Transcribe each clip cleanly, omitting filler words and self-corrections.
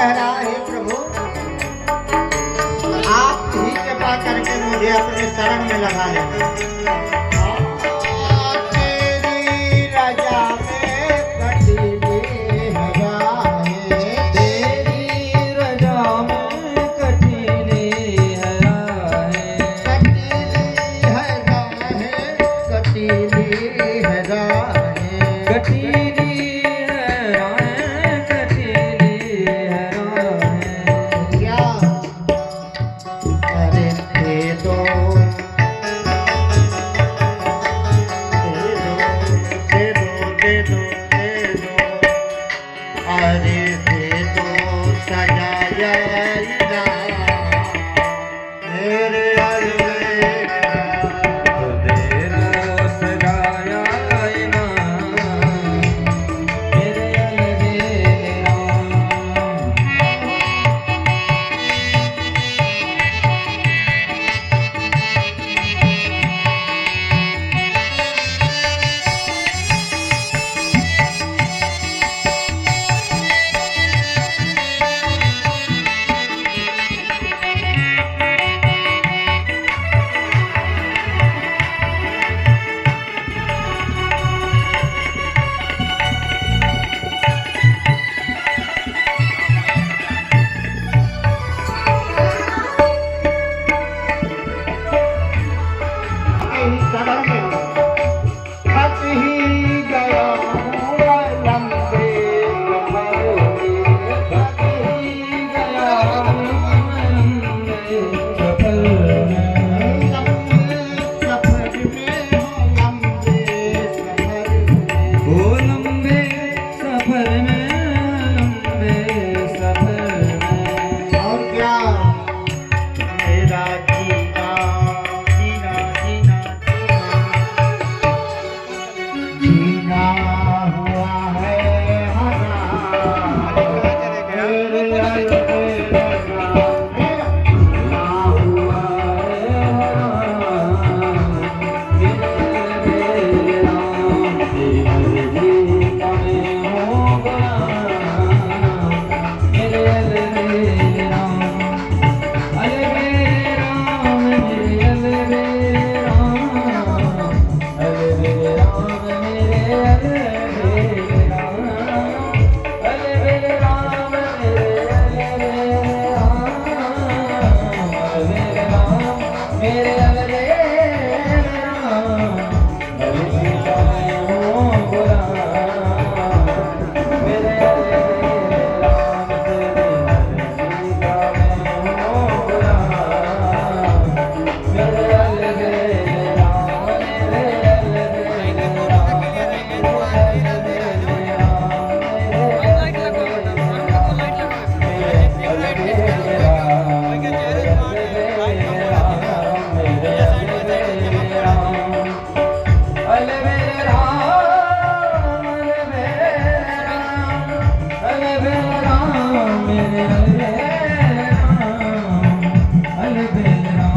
कह रहा है प्रभु आप ही कृपा करके मुझे अपने शरण में लगा लेना। तेरी रजा में कटीली है राहें, तेरी रजा में कटीली है राहें, कटीली है राहें, कटीली है राहें, कटीली है राहें, कटीली है राहें। क्या अरे दे दो अरे दे दो सजाया मेरे दे दो सजाया आईना, मेरे अलबेला। शरण में फंस ही गया हूँ लंबे सफर में, फंस ही गया लंबे सफर में, लंबे सफर में लंबे सफर में। ओ लंबे सफर में, लंबे सफर में। और क्या मेरा जीना जीना जीना जीना हुआ है हरा मेरे अलबेला, ना हुआ है हराम, मेरे अलबेला। तेरे जीना में हो गुलाम, मेरे अलबेला। अलबेला मेरे अलबेला, अलबेला मेरे अलबेला, अलबेला मेरे अलबेला, अलबेला हो गुलाम, मेरे अलबेला।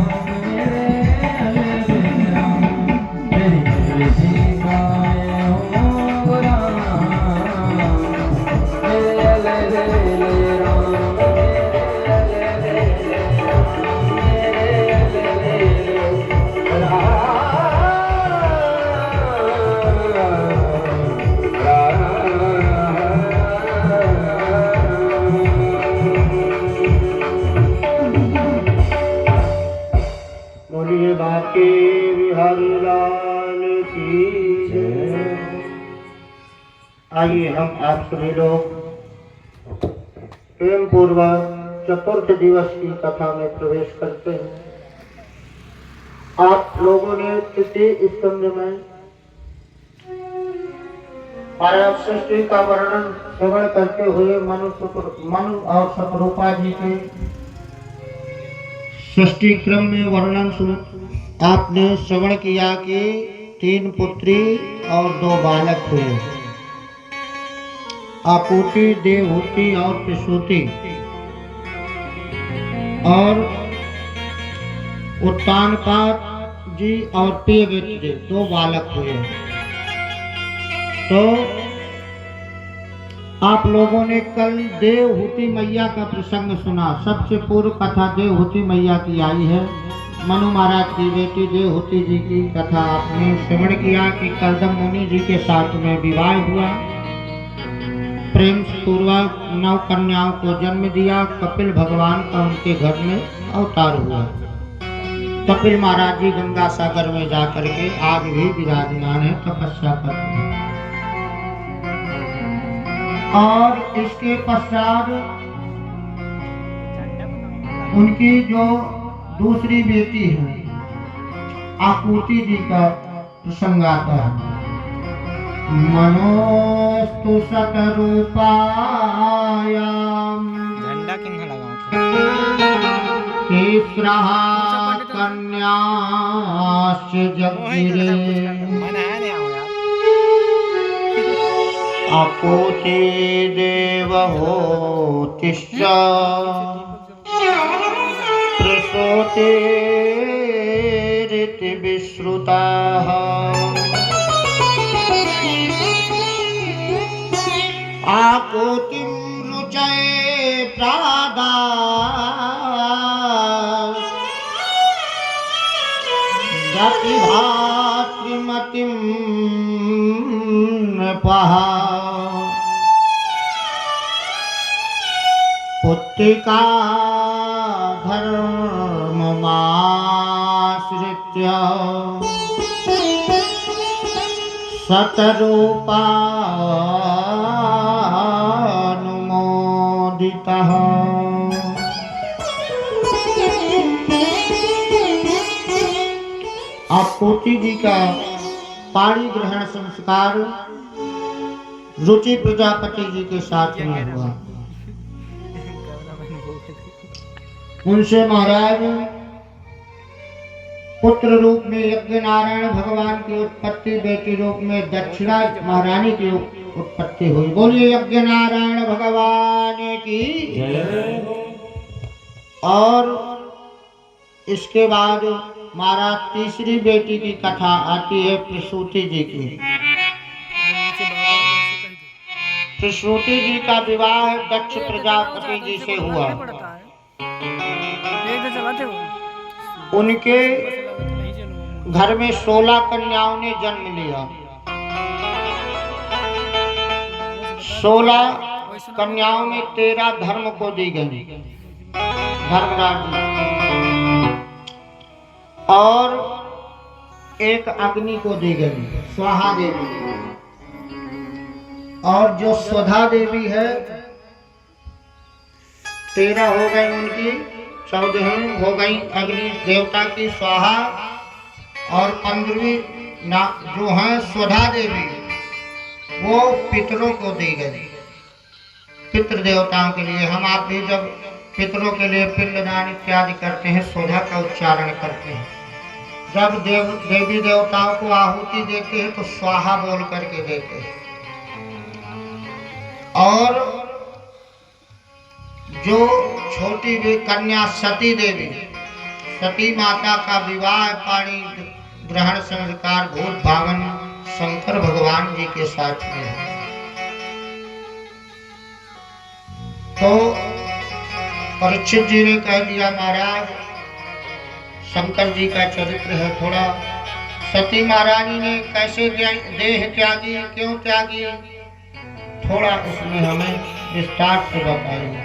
तेरी अलबेला हो गुलाम, मेरे अलबेला, मेरे बोलिए बाके बिहारी लाल की जय। आइए हम आप सभी लोग प्रेम पूर्वक चतुर्थ दिवस की कथा में प्रवेश करते हैं। आप लोगों ने तृतीय स्कंद में माया सृष्टि का वर्णन श्रवण करते हुए मनु और सतरूपा जी के सृष्टि क्रम में वर्णन आपने श्रवण किया कि 3 पुत्री और 2 बालक हुए, आकुति, देवहूति और प्रसूति, और उत्तानपाद जी और प्रियव्रत जी 2 बालक हुए। तो आप लोगों ने कल देवहूति मैया का प्रसंग सुना। सबसे पूर्व कथा देवहूति मैया की आई है। मनु महाराज की बेटी देवहूति जी की कथा आपने श्रवण किया कि कर्दम मुनि जी के साथ में विवाह हुआ, प्रेम पूर्वक 9 कन्याओं को जन्म दिया। कपिल भगवान का उनके घर में अवतार हुआ। कपिल महाराज जी गंगा सागर में जाकर के आग भी विराजमान है, तपस्या करते हैं। और इसके पश्चात उनकी जो दूसरी बेटी है आकुति जी का प्रसंग आता है। मनोस्तु सतरूपायाम झंडा किन लगाऊं तीसरः कन्याश्च जज्ञिरे मन है नहीं आऊं यार। अकोति देवहोतिश्च प्रसूतिरिति विश्रुताः आकोतिं रुचये प्रादा भातृमतिं नृपः पुत्रिका धर्ममाश्रित्य शतरूपानुमोदितः। आकुति जी का पाणी ग्रहण संस्कार रुचि प्रजापति जी के साथ में हुआ। उनसे महाराज पुत्र रूप में यज्ञ नारायण भगवान की उत्पत्ति, बेटी रूप में दक्षिणा महारानी की उत्पत्ति हुई। बोलिए यज्ञ नारायण भगवान की। और इसके बाद महाराज तीसरी बेटी की कथा आती है प्रसूति जी की। प्रसूति जी का विवाह दक्ष प्रजापति जी से हुआ। उनके घर में 16 कन्याओं ने जन्म लिया। 16 कन्याओं में 13 धर्म को दी गई, धर्मराज जी, और एक अग्नि को दी गई, स्वाहा देवी। और जो स्वधा देवी है 13 हो गई उनकी, 14 हो गई अग्नि देवता की स्वाहा, और 15वीं जो है स्वधा देवी वो पितरों को दी गई, पितृ देवताओं के लिए। हम आप भी जब पितरों के लिए पिंडदान इत्यादि करते हैं स्वधा का उच्चारण करते हैं। जब देवी देवताओं को आहुति देते हैं तो स्वाहा बोल करके देते हैं। और जो छोटी भी कन्या सती देवी, सती माता का विवाह पाणी ग्रहण संस्कार भूत भावन शंकर भगवान जी के साथ में है। तो परीक्षित जी ने कह दिया महाराज शंकर जी का चरित्र है थोड़ा। सती महारानी ने कैसे देह त्यागी, क्यों त्यागी, थोड़ा उसमें हमें विस्तार से बताइए।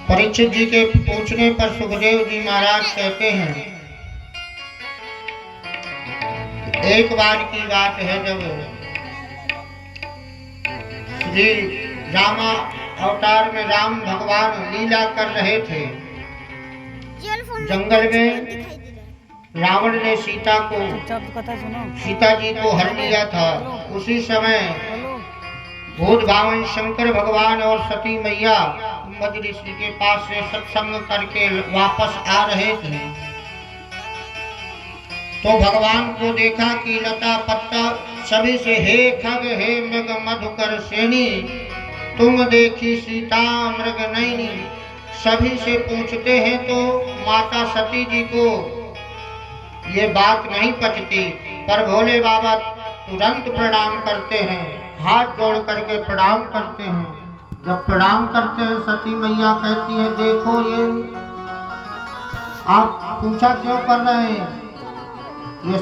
परीक्षित जी के पूछने पर सुखदेव जी महाराज कहते हैं, एक बार की बात है जब श्री रामा अवतार में राम भगवान लीला कर रहे थे, जंगल में रावण ने सीता जी को हर लिया था। उसी समय भूत भावन शंकर भगवान और सती मैया मद ऋषि के पास से सत्संग करके वापस आ रहे थे। तो भगवान को देखा कि लता पत्ता सभी से हे खग हे मृग मधुकर सेनी, तुम देखी सीता मृग नैनी। सभी से पूछते हैं तो माता सती जी को ये बात नहीं पचती, पर भोले बाबा तुरंत प्रणाम करते हैं, हाथ जोड़ करके प्रणाम करते हैं। जब प्रणाम करते हैं सती मैया कहती है देखो ये आप पूछा क्यों कर रहे हैं, ये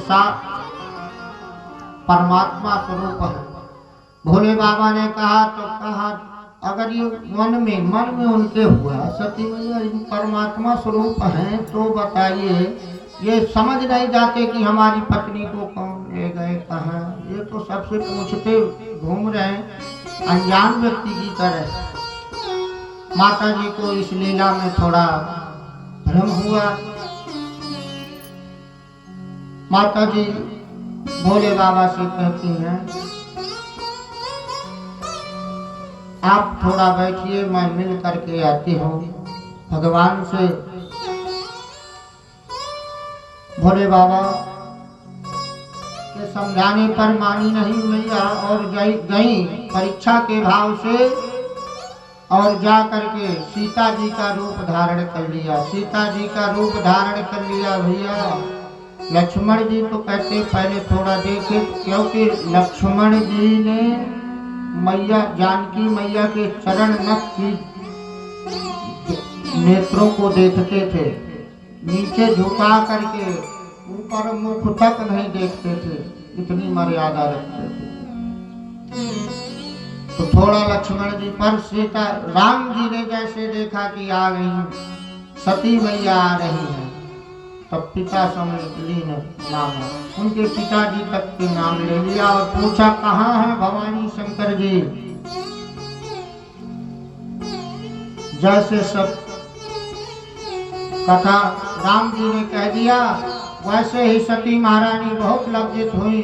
परमात्मा स्वरूप है। भोले बाबा ने कहा तो कहा अगर ये मन में उनके हुआ सती मैया परमात्मा स्वरूप है तो बताइए ये समझ नहीं जाते कि हमारी पत्नी को कौन ले गए कहाँ, ये तो सबसे पूछते घूम रहे हैं अनजान व्यक्ति की तरह। माता जी को इस लीला में थोड़ा भ्रम हुआ। माता जी भोले बाबा से कहती हैं आप थोड़ा बैठिए, मैं मिल करके आती हूँ भगवान से। भोले बाबा के समझाने पर मानी नहीं मैया और गई परीक्षा के भाव से और जा करके सीता जी का रूप धारण कर लिया। सीता जी का रूप धारण कर लिया भैया। लक्ष्मण जी तो कहते पहले थोड़ा देखे, क्योंकि लक्ष्मण जी ने मैया जानकी मैया के चरण नख की नेत्रों को देखते थे, नीचे झुका करके ऊपर मुख तक नहीं देखते थे, इतनी मर्यादा रखते थे। तो थोड़ा लक्ष्मण जी पर सीता राम जी ने जैसे देखा कि आ गई सती मैया आ रही है, तब पिता समझ नाम उनके पिताजी तक के नाम ले लिया और पूछा कहाँ है भवानी शंकर जी। जैसे सब कथा राम जी ने कह दिया वैसे ही सती महारानी बहुत लज्जित हुई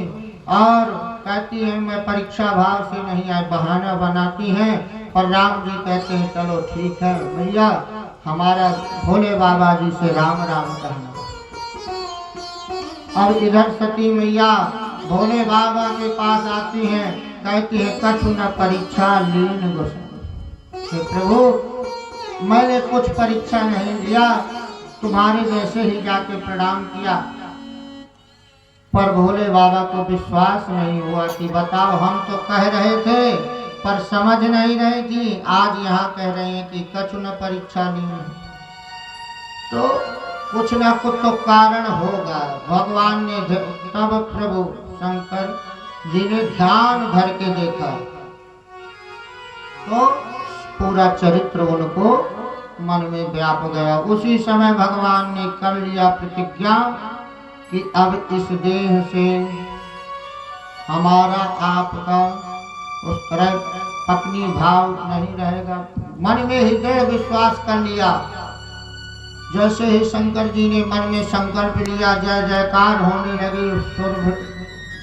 और कहती है मैं परीक्षा भाव से नहीं आए, बहाना बनाती हैं। और राम जी कहते हैं चलो ठीक है भैया, हमारा भोले बाबा जी से राम राम कहना। और इधर सती मैया भोले बाबा के पास आती हैं, कहती है कछु न परीक्षा लीन गोसाई। प्रभु मैंने कुछ परीक्षा नहीं लिया, तुम्हारे जैसे ही जाके प्रणाम किया। पर भोले बाबा को विश्वास नहीं हुआ कि बताओ हम तो कह रहे थे पर समझ नहीं रहे कि आज यहाँ कह रहे हैं कि कछु न परीक्षा लीन, तो कुछ ना कुछ तो कारण होगा। भगवान ने तब प्रभु शंकर जी ने ध्यान धर के देखा तो पूरा चरित्र उनको मन में व्याप गया। उसी समय भगवान ने कर लिया प्रतिज्ञा कि अब इस देह से हमारा आपका उस तरह पत्नी भाव नहीं रहेगा। मन में ही दृढ़ विश्वास कर लिया। जैसे ही शंकर जी ने मन में संकल्प लिया, जय जयकार होने लगे,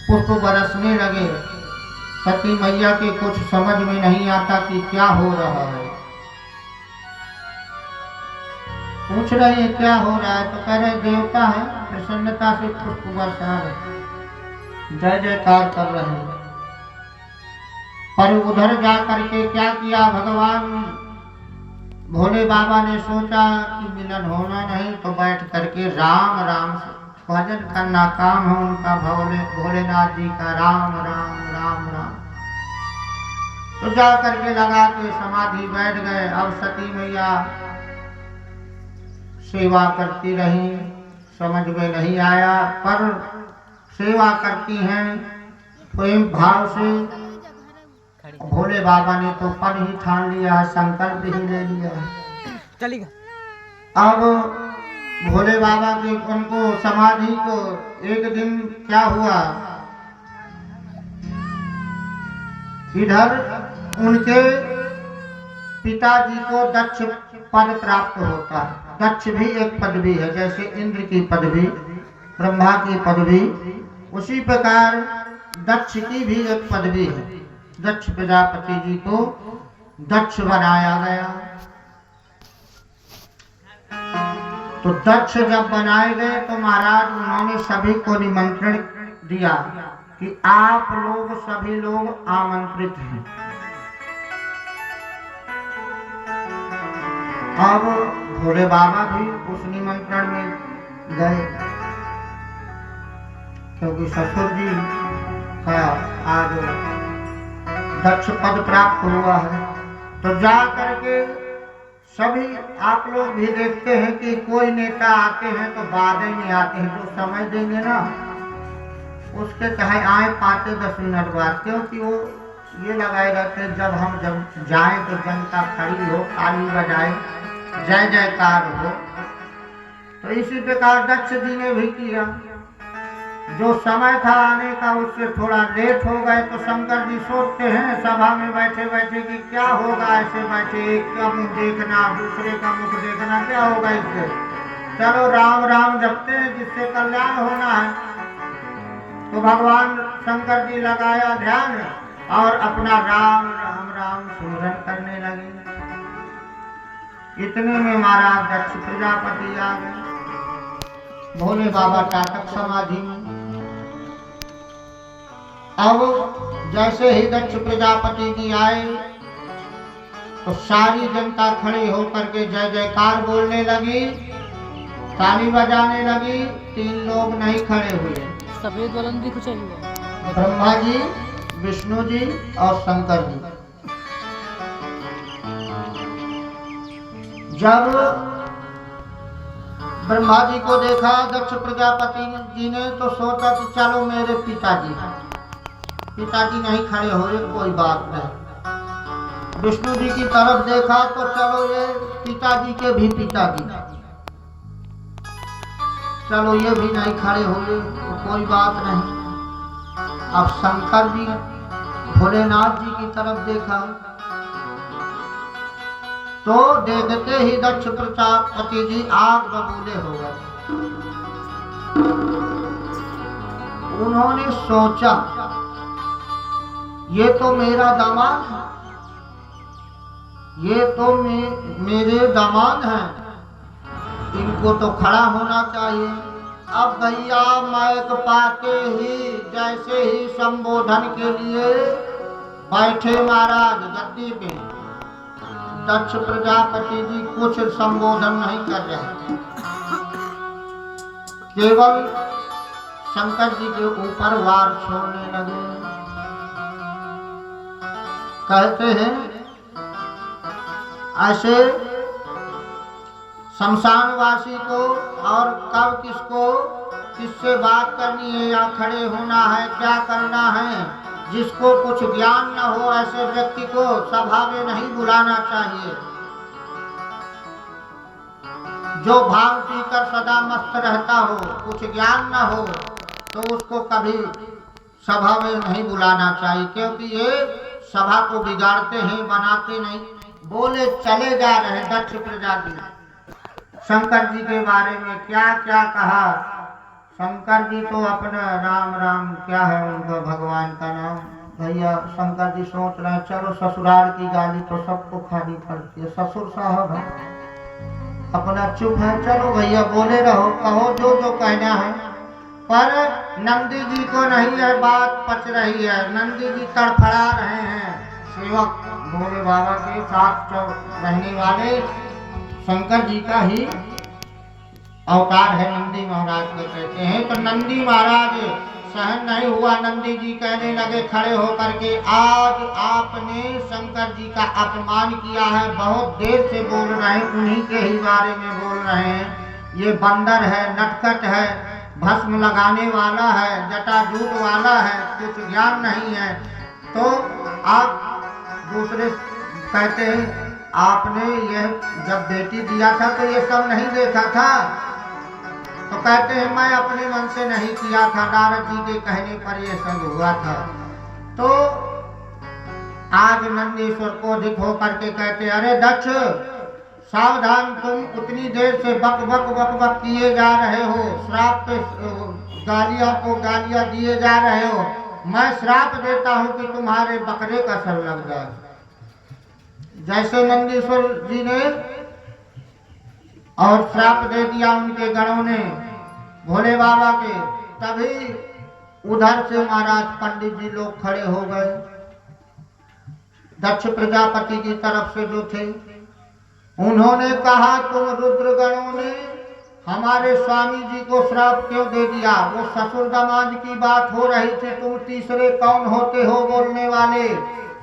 पुष्प बरसने लगे। सती मैया के कुछ समझ में नहीं आता कि क्या हो रहा है। पूछ रहे हैं क्या हो रहा है, तो कह रहे देवता है, प्रसन्नता से पुष्प बरसा रहे, जय जयकार कर रहे हैं। पर उधर जा करके क्या किया भगवान भोले बाबा ने सोचा कि मिलन होना नहीं, तो बैठ करके राम राम भजन करना काम है उनका, भोलेनाथ जी का राम राम राम राम। तो जा करके लगा के समाधि बैठ गए। अब सती मैया सेवा करती रही, समझ में नहीं आया, पर सेवा करती हैं प्रेम भाव से। भोले बाबा ने तो पद ही ठान लिया है, संकल्प ही ले लिया है। चलेगा। अब भोले बाबा के उनको समाधि को एक दिन क्या हुआ, इधर उनके पिताजी को दक्ष पद प्राप्त होता है। दक्ष भी एक पदवी है, जैसे इंद्र की पदवी, ब्रह्मा की पदवी, उसी प्रकार दक्ष की भी एक पदवी है। दक्ष प्रजापति जी को दक्ष बनाया गया। तो दक्ष जब बनाए गए तो महाराज उन्होंने सभी को निमंत्रण दिया कि आप लोग सभी लोग आमंत्रित हैं। अब भोले बाबा भी उस निमंत्रण में गए, क्योंकि ससुर जी का दक्ष पद प्राप्त हुआ है। तो जा करके सभी आप लोग भी देखते हैं कि कोई नेता आते हैं तो बाद में आते हैं, जो समय देंगे ना उसके चाहे आए 5-10 मिनट बाद, क्योंकि वो ये लगाए रहते हैं जब जाएं तो जनता खड़ी हो, ताली बजाए, जय जयकार हो। तो इसी प्रकार दक्ष जी ने भी किया। जो समय था आने का उससे थोड़ा लेट हो गए तो शंकर जी सोचते हैं सभा में बैठे बैठे कि क्या होगा, ऐसे बैठे एक का मुख देखना दूसरे का मुख देखना, क्या होगा इससे, चलो राम राम जपते हैं जिससे कल्याण होना है। तो भगवान शंकर जी लगाया ध्यान और अपना राम राम राम सुमिरन करने लगे। इतने में महाराज दक्ष प्रजापति आ गए, भोले बाबा टाटक समाधि में। अब जैसे ही दक्ष प्रजापति जी आए तो सारी जनता खड़ी होकर के जय जयकार बोलने लगी, ताली बजाने लगी। 3 लोग नहीं खड़े हुए, सफेद वालन भी कुछ हुआ, ब्रह्मा जी, विष्णु जी और शंकर जी। जब ब्रह्मा जी को देखा दक्ष प्रजापति जी ने तो सोचा कि चलो मेरे पिताजी नहीं खड़े हुए, कोई बात नहीं। विष्णु जी की तरफ देखा तो चलो ये पिताजी के भी पिताजी, चलो ये भी नहीं खड़े हुए तो कोई बात नहीं। अब शंकर जी भोलेनाथ जी की तरफ देखा तो देखते ही दक्ष प्रजापति जी आग बबूले हो गए। उन्होंने सोचा ये तो मेरा दामाद है, ये तो मेरे दामाद हैं, इनको तो खड़ा होना चाहिए। अब भैया माइक पाके ही जैसे ही संबोधन के लिए बैठे महाराज गद्दी पे, दक्ष प्रजापति जी कुछ संबोधन नहीं कर रहे, केवल शंकर जी के ऊपर वार छोड़ने लगे। कहते हैं ऐसे शमशानवासी को और कब किसको किससे बात करनी है या खड़े होना है, क्या करना है, जिसको कुछ ज्ञान न हो ऐसे व्यक्ति को सभा में नहीं बुलाना चाहिए। जो भांग पीकर सदा मस्त रहता हो, कुछ ज्ञान न हो तो उसको कभी सभा में नहीं बुलाना चाहिए, क्योंकि ये सभा को बिगाड़ते हैं, बनाते नहीं। बोले चले जा रहे दक्ष प्रजापति शंकर जी के बारे में क्या क्या कहा। शंकर जी तो अपना राम राम क्या है उनका भगवान का नाम, भैया शंकर जी सोच रहे हैं चलो ससुराल की गाली तो सबको खानी पड़ती है, ससुर साहब है अपना चुप है, चलो भैया बोले रहो, कहो जो जो कहना है। पर नंदी जी को नहीं है बात पच रही है, नंदी जी तड़फड़ा रहे हैं। सेवक भोले बाबा के साथ रहने वाले शंकर जी का ही अवतार है, नंदी महाराज को कहते हैं। तो नंदी महाराज सहन नहीं हुआ, नंदी जी कहने लगे खड़े होकर के, आज आपने शंकर जी का अपमान किया है, बहुत देर से बोल रहे हैं, उन्हीं के ही बारे में बोल रहे हैं। ये बंदर है, नटखट है, भस्म लगाने वाला है, जटाजूट वाला है, कुछ ज्ञान नहीं है। तो आप दूसरे कहते हैं आपने यह जब बेटी दिया था तो ये सब नहीं देखा था, तो कहते हैं मैं अपने मन से नहीं किया था, नारद जी के कहने पर यह सब हुआ था। तो आज नंदीश्वर को अधिक होकर के कहते अरे दक्ष सावधान, तुम उतनी देर से बक बक बक बक किए जा रहे हो, श्राप पे गालियां को गालियां दिए जा रहे हो, मैं श्राप देता हूं कि तुम्हारे बकरे का सर लग जाए। जैसे नंदीश्वर जी ने और श्राप दे दिया उनके गणों ने भोले बाबा के, तभी उधर से महाराज पंडित जी लोग खड़े हो गए, दक्ष प्रजापति की तरफ से जो थे। उन्होंने कहा तुम रुद्र गणों ने हमारे स्वामी जी को श्राप क्यों दे दिया? वो ससुर दामाद की बात हो रही थी, तुम तीसरे कौन होते हो बोलने वाले?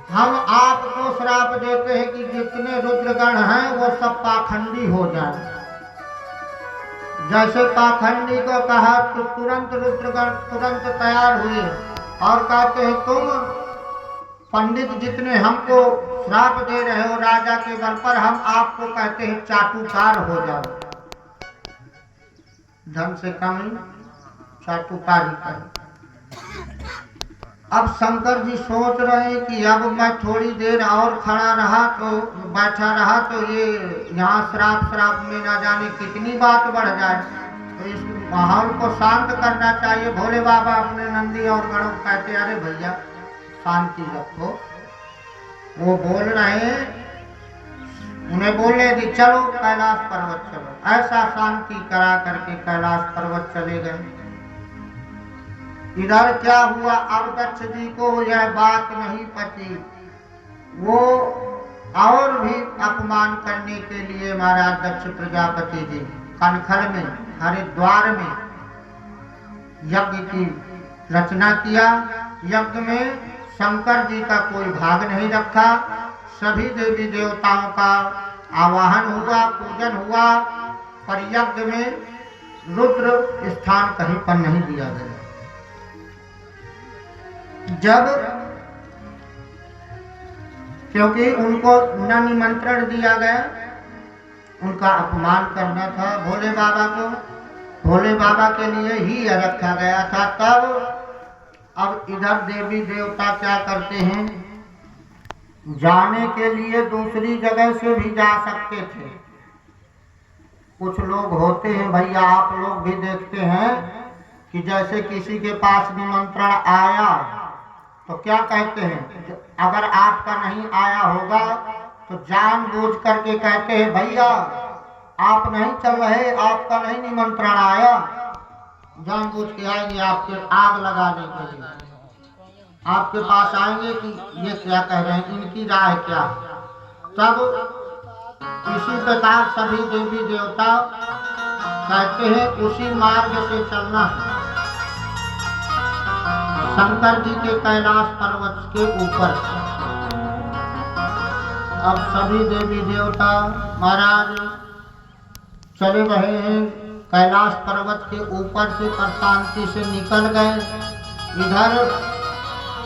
हम आपको श्राप देते हैं कि जितने रुद्रगण हैं वो सब पाखंडी हो जाए। जैसे पाखंडी को कहा तो तुरंत रुद्रगण तुरंत तैयार हुए और कहते हैं तुम पंडित जितने हमको श्राप दे रहे हो राजा के बल पर, हम आपको कहते हैं चाटुकार हो जाओ। धन से कम चाटुकारी कर। अब शंकर जी सोच रहे हैं कि अब मैं थोड़ी देर और खड़ा रहा तो बैठा रहा तो ये यहाँ श्राप में ना जाने कितनी बात बढ़ जाए, तो इस माहौल को शांत करना चाहिए। भोले बाबा अपने नंदी और गणों कहते अरे भैया शांति रखो। वो बोल रहे हैं, उन्हें बोलने दी चलो कैलाश पर्वत चलो। ऐसा शांति करा करके कैलाश पर्वत चले गए। इधर क्या हुआ, अब दक्ष जी को यह बात नहीं पची। वो और भी अपमान करने के लिए महाराज दक्ष प्रजापति जी कनखल में हरिद्वार में यज्ञ की रचना किया। यज्ञ में शंकर जी का कोई भाग नहीं रखा। सभी देवी देवताओं का आवाहन हुआ, पूजन हुआ, पर यज्ञ में रुद्र स्थान कहीं पर नहीं दिया गया। जब क्योंकि उनको न निमंत्रण दिया गया, उनका अपमान करना था भोले बाबा को, भोले बाबा के लिए ही रखा गया था। तब अब इधर देवी देवता क्या करते हैं, जाने के लिए दूसरी जगह से भी जा सकते थे। कुछ लोग होते हैं भैया, आप लोग भी देखते हैं कि जैसे किसी के पास निमंत्रण आया तो क्या कहते हैं, अगर आपका नहीं आया होगा तो जानबूझ करके कहते हैं भैया आप नहीं चल रहे, आपका नहीं निमंत्रण आया। जानबूझ के आएंगे आपके आग लगाने के लिए, आपके पास आएंगे कि ये क्या कह रहे हैं, इनकी राय क्या। तब इसी प्रकार सभी देवी देवता कहते हैं उसी मार्ग से चलना है, शंकर जी के कैलाश पर्वत के ऊपर। अब सभी देवी देवता महाराज चले रहे हैं कैलाश पर्वत के ऊपर से, पर शांति से निकल गए। इधर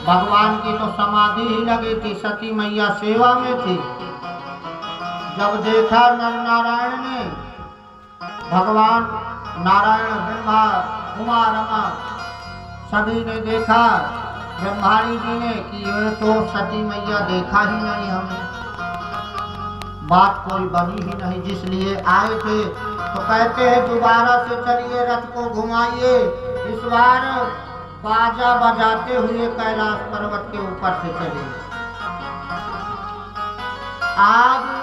भगवान की तो समाधि ही लगी थी, सती मैया सेवा में थी। जब देखा नर नारायण ने, भगवान नारायण ब्रह्मा उमा रमा सभी ने देखा, ब्रह्माणी जी ने कि ये तो सती मैया देखा ही नहीं हमने, बात कोई बनी ही नहीं जिसलिए आए थे। तो कहते हैं दोबारा से चलिए रथ को घुमाइए, इस बार बाजा बजाते हुए कैलाश पर्वत के ऊपर से चलिए। आज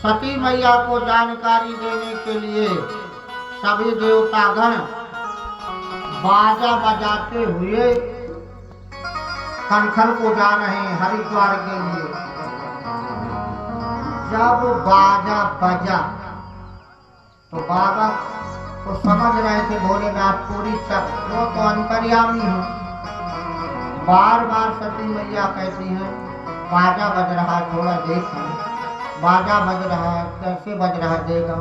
सती मैया को जानकारी देने के लिए सभी देवतागण बाजा बजाते हुए कनखल को जा रहे हैं हरिद्वार के लिए। जब बाजा बजा तो बाबा तो समझ रहे थे भोलेनाथ पूरी सब, वो तो अंतर्यामी है। बार बार सती मैया कहती है बाजा बज रहा, थोड़ा देखिए बाजा बज रहा है, कैसे बज रहा देगा।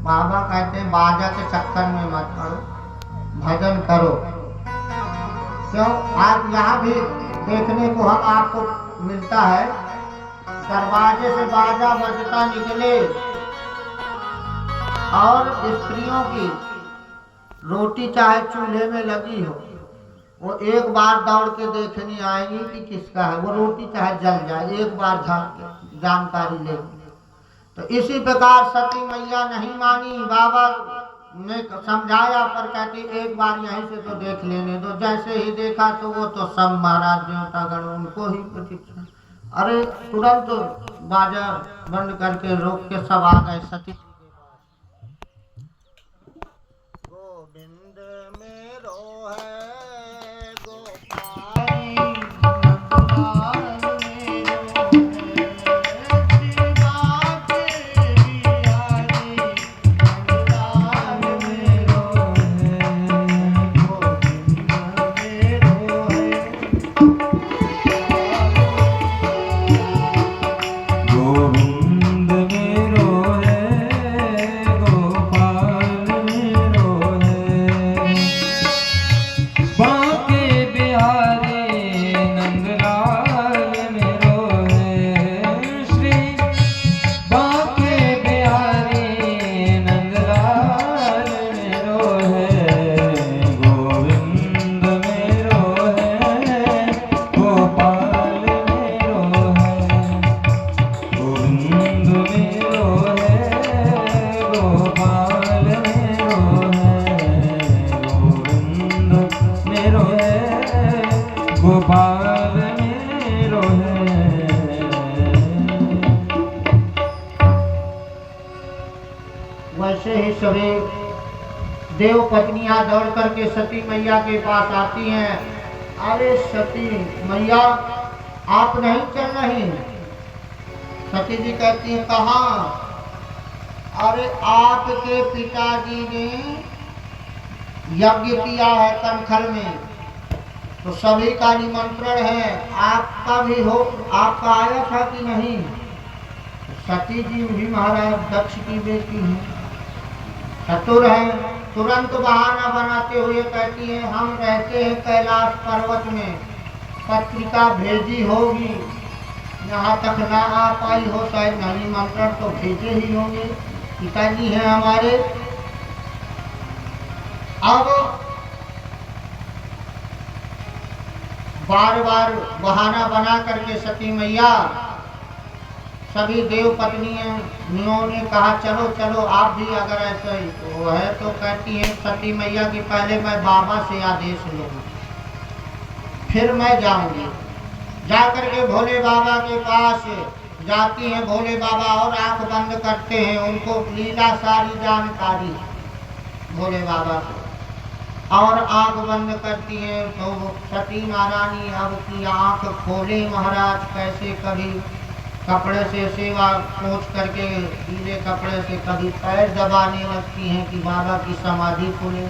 बाबा कहते हैं बाजा के चक्कर में मत पड़ो, भजन करो। क्यों आज यहाँ भी देखने को हम आपको मिलता है, दरवाजे से बाजा बजता निकले और स्त्रियों की रोटी चाहे चूल्हे में लगी हो, वो एक बार दौड़ के देखने आएंगी कि किसका है, वो रोटी चाहे जल जाए, एक बार जानकारी लेंगी। तो इसी प्रकार सती मैया नहीं मानी, बाबा ने समझाया पर कहती एक बार यहीं से तो देख लेने दो। जैसे ही देखा तो वो तो सब महाराज देवतागण उनको ही प्रतीक्षा, अरे तुरंत बाजा बंद करके रोक के सब आ गए सती। गोविंद मेरो है गोपाल गोपाल मेरो है। वैसे ही सभी देव पत्नियां दौड़ करके सती मैया के पास आती हैं। अरे सती मैया आप नहीं चल रही? सती जी कहती है कहाँ? अरे आपके पिताजी ने यज्ञ किया है कनखल में, तो सभी का निमंत्रण है, आपका भी हो, आपका आया था कि नहीं? सती जी भी महाराज दक्ष की बेटी हैं, चतुर है, तुरंत बहाना बनाते हुए कहती है हम रहते हैं कैलाश पर्वत में, पत्रिका भेजी होगी, यहाँ तक ना आ पाई हो, शायद निमंत्रण तो भेजे ही होंगे, पिताजी हैं हमारे। अब बार बार बहाना बना करके सती मैया सभी देव पत्नियों ने कहा चलो चलो आप भी अगर ऐसा ही तो है, तो कहती हैं सती मैया कि पहले मैं बाबा से आदेश लूँगी फिर मैं जाऊंगी। जाकर के भोले बाबा के पास जाती हैं, भोले बाबा और आंख बंद करते हैं, उनको लीला सारी जानकारी भोले बाबा को, और आंख बंद करती हैं तो सती महारानी अब की आंख खोले महाराज, कैसे कभी कपड़े से सेवा पोंछ करके गीले कपड़े से कभी पैर दबाने लगती हैं कि बाबा की समाधि खुले,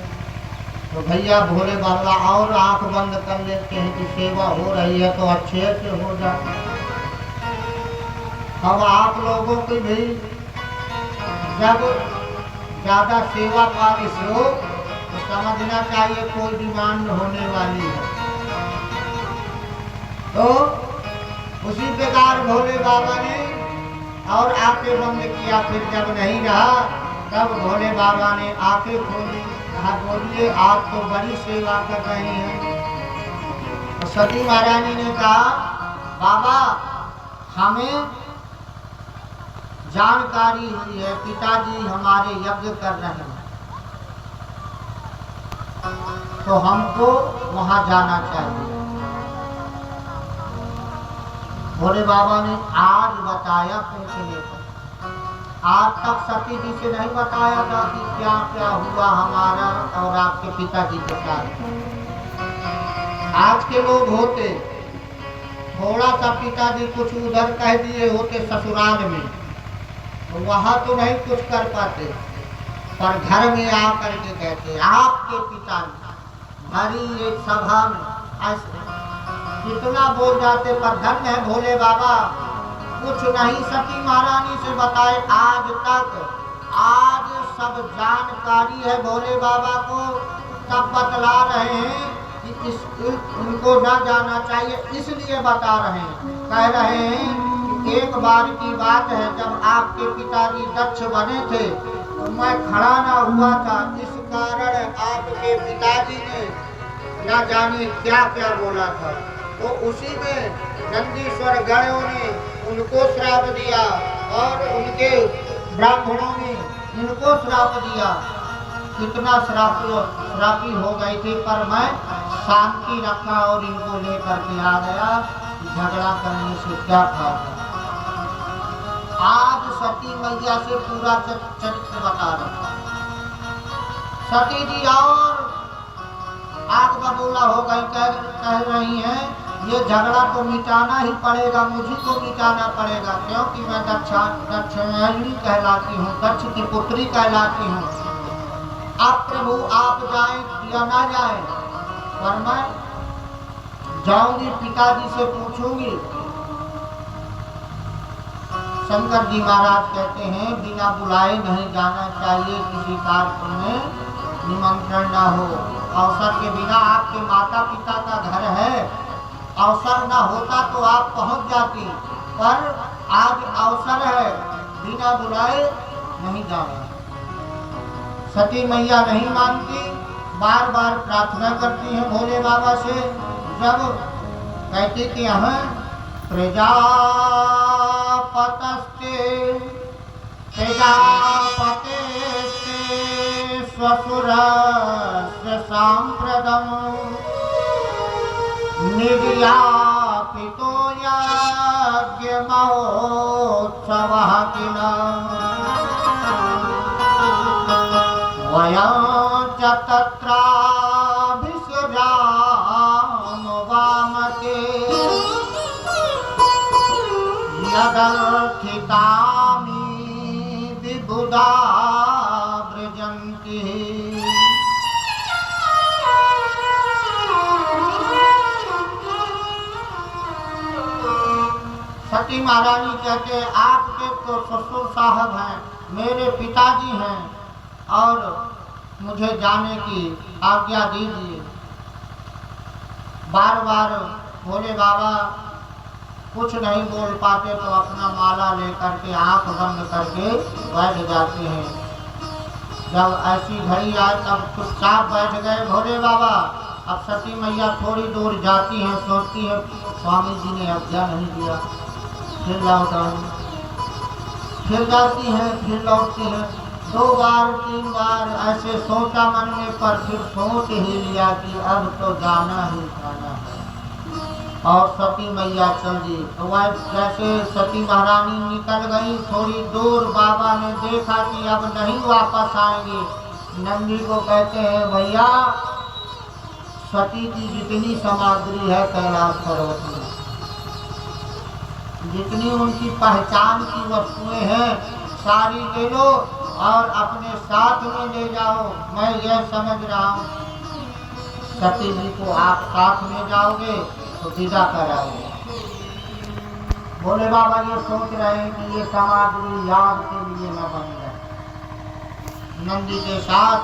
तो भैया भोले बाबा और आंख बंद कर लेते हैं कि सेवा हो रही है तो अच्छे से हो जाए। अब आप लोगों की भी जब ज्यादा सेवा पारिश हो तो समझना चाहिए कोई डिमांड होने वाली है, तो उसी प्रकार भोले बाबा ने और आंखें बंद किया। फिर जब नहीं रहा तब भोले बाबा ने आंखें खोली, कहा बोलिए आप तो बड़ी सेवा कर रहे हैं। तो सती महारानी ने कहा बाबा हमें जानकारी हुई है पिताजी हमारे यज्ञ कर रहे हैं, तो हमको वहां जाना चाहिए। भोले बाबा ने आज बताया पूछने पर, आज तक सती जी से नहीं बताया था कि क्या क्या हुआ हमारा और आपके पिताजी के साथ। आज के लोग होते थोड़ा सा पिताजी कुछ उधर कह दिए होते ससुराल में तो वहां तो नहीं कुछ कर पाते, पर घर में आकर के कहते आपके पिताजी भरी एक सभा में ऐसे कितना बोल जाते, पर धन्य है भोले बाबा कुछ नहीं सती महारानी से बताए आज तक, आज सब जानकारी है भोले बाबा को, सब बतला रहे हैं कि उनको न जाना चाहिए इसलिए बता रहे हैं। कह रहे हैं कि एक बार की बात है जब आपके पिताजी दक्ष बने थे तो मैं खड़ा ना हुआ था, इस कारण आपके पिताजी ने न जाने क्या क्या बोला था, तो उसी में नंदीश्वर गणों ने उनको श्राप दिया और उनके ब्राह्मणों ने इनको श्राप दिया, कितना श्रापी हो गए थे, पर मैं शांति रखा और इनको लेकर के आ गया, झगड़ा करने से क्या फायदा। आज सती मैया से पूरा चरित्र बता रहा। सती जी और आग बबूला हो गई, कह रही हैं ये झगड़ा तो मिटाना ही पड़ेगा, मुझे को मिटाना पड़ेगा, क्योंकि मैं दक्षिणायनी कहलाती हूँ, दक्ष की पुत्री कहलाती हूँ। आप प्रभु आप जाएं या ना जाएं, पर मैं जाऊंगी, पिताजी से पूछूंगी। शंकर जी महाराज कहते हैं बिना बुलाए नहीं जाना चाहिए, किसी कार्य में निमंत्रण ना हो। अवसर के बिना आपके माता पिता का घर है, अवसर ना होता तो आप पहुंच जाती, पर आज अवसर है, बिना बुलाए नहीं जाना। सती मैया नहीं मानती, बार बार प्रार्थना करती हैं भोले बाबा से। जब कहती कि हमें प्रजापते स्वसुरस्य सांप्रदम् निर्यापितो यज्ञमहोत्सवः किल वयं च तत्राभिसृजामवामते यदर्थितानि विबुधा व्रजन्ति। सती महारानी कहते आपके तो ससुर साहब हैं, मेरे पिताजी हैं और मुझे जाने की आज्ञा दीजिए। बार बार भोले बाबा कुछ नहीं बोल पाते तो अपना माला लेकर के आंख बंद करके बैठ जाते हैं। जब ऐसी घड़ी आए तब चुपचाप बैठ गए भोले बाबा। अब सती मैया थोड़ी दूर जाती हैं, सोचती है स्वामी जी ने आज्ञा नहीं दिया, फिर लौट आई, फिर जाती हैं, फिर लौटती हैं। 2 बार 3 बार ऐसे सोचा मन में, पर फिर सोच ही लिया कि अब तो जाना ही जाना है और सती मैया चल दी। तो वह जैसे सती महारानी निकल गई थोड़ी दूर, बाबा ने देखा कि अब नहीं वापस आएंगे। नंदी को कहते हैं भैया सती की जितनी सामग्री है कैलाश पर्वत में, जितनी उनकी पहचान की वस्तुएं हैं सारी ले लो और अपने साथ में ले जाओ। मैं यह समझ रहा हूँ सती जी को आप साथ में जाओगे तो विदा कराओगे। भोले बाबा ये सोच रहे हैं कि ये सामग्री याद के लिए न बन जाए। नंदी के साथ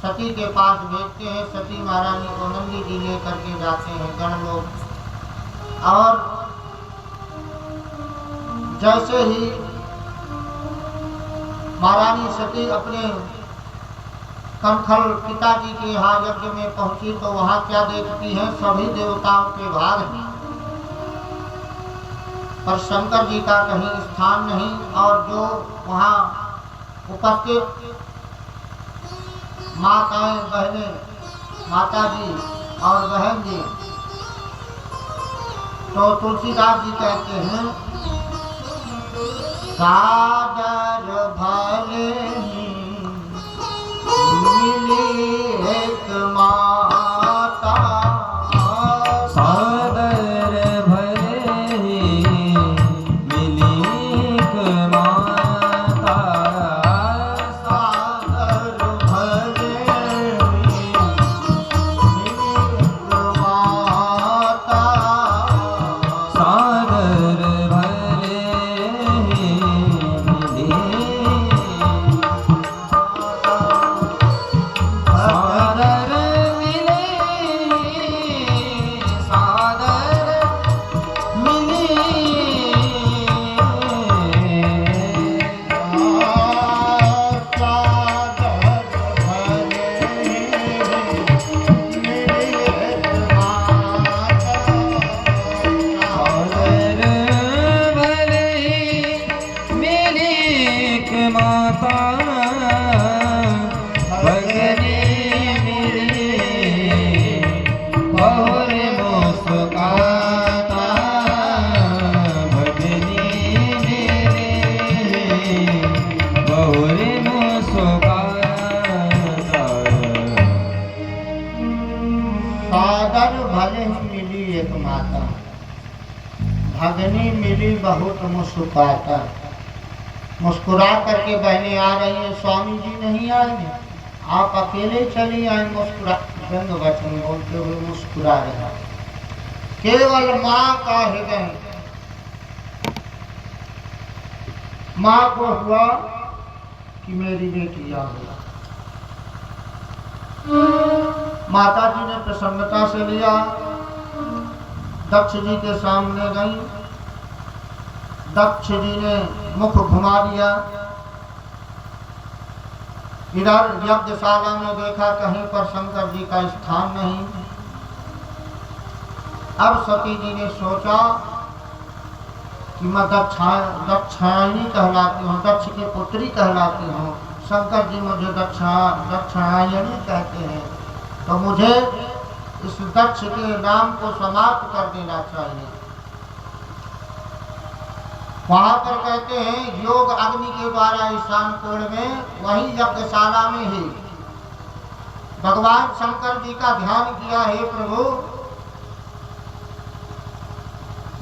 सती के पास भेजते हैं। सती महारानी को नंदी जी लेकर के जाते हैं गण लोग। और जैसे ही महारानी सती अपने कनखल पिताजी के यहाँ यज्ञ में पहुंची तो वहां क्या देखती है, सभी देवताओं के भाग हैं पर शंकर जी का कहीं स्थान नहीं। और जो वहां उपस्थित माताएं बहनें, माता जी और बहन जी, तो तुलसीदास जी कहते हैं सादर भले मिली एक माता, सादर भले मिली एक माता, सादर भले मिली एक माता, सादर भले मिली सादर मिले, सादर मिले, सादर भले मिले एक माता, भगने मेरे बहुर मुस्काता, भगने मेरे बहुर मुस्काता। सादर भले ही मिली एक माता, भगनी मिली बहुत मुस्कुराता। मुस्कुरा करके बहने आ रही हैं, स्वामी जी नहीं आएंगे, आप अकेले चली आए। मुस्कुरा व्यंग वचन बोलते हुए मुस्कुरा रहे। केवल माँ का हृदय, माँ को हुआ कि मेरी बेटी आ गई। माता जी ने प्रसन्नता से लिया, दक्ष जी के सामने गई। दक्ष जी ने मुख घुमा दिया। इधर यज्ञशाला में देखा कहीं पर शंकर जी का स्थान नहीं। अब सती जी ने सोचा कि मैं दक्षायनी कहलाती हूँ, दक्ष की पुत्री कहलाती हूँ, शंकर जी मुझे दक्षायनी कहते हैं, तो मुझे इस दक्ष के नाम को समाप्त कर देना चाहिए। वहां पर कहते हैं योग अग्नि के द्वारा ईशान कोण में, वही यज्ञशाला में ही भगवान शंकर जी का ध्यान किया। हे प्रभु,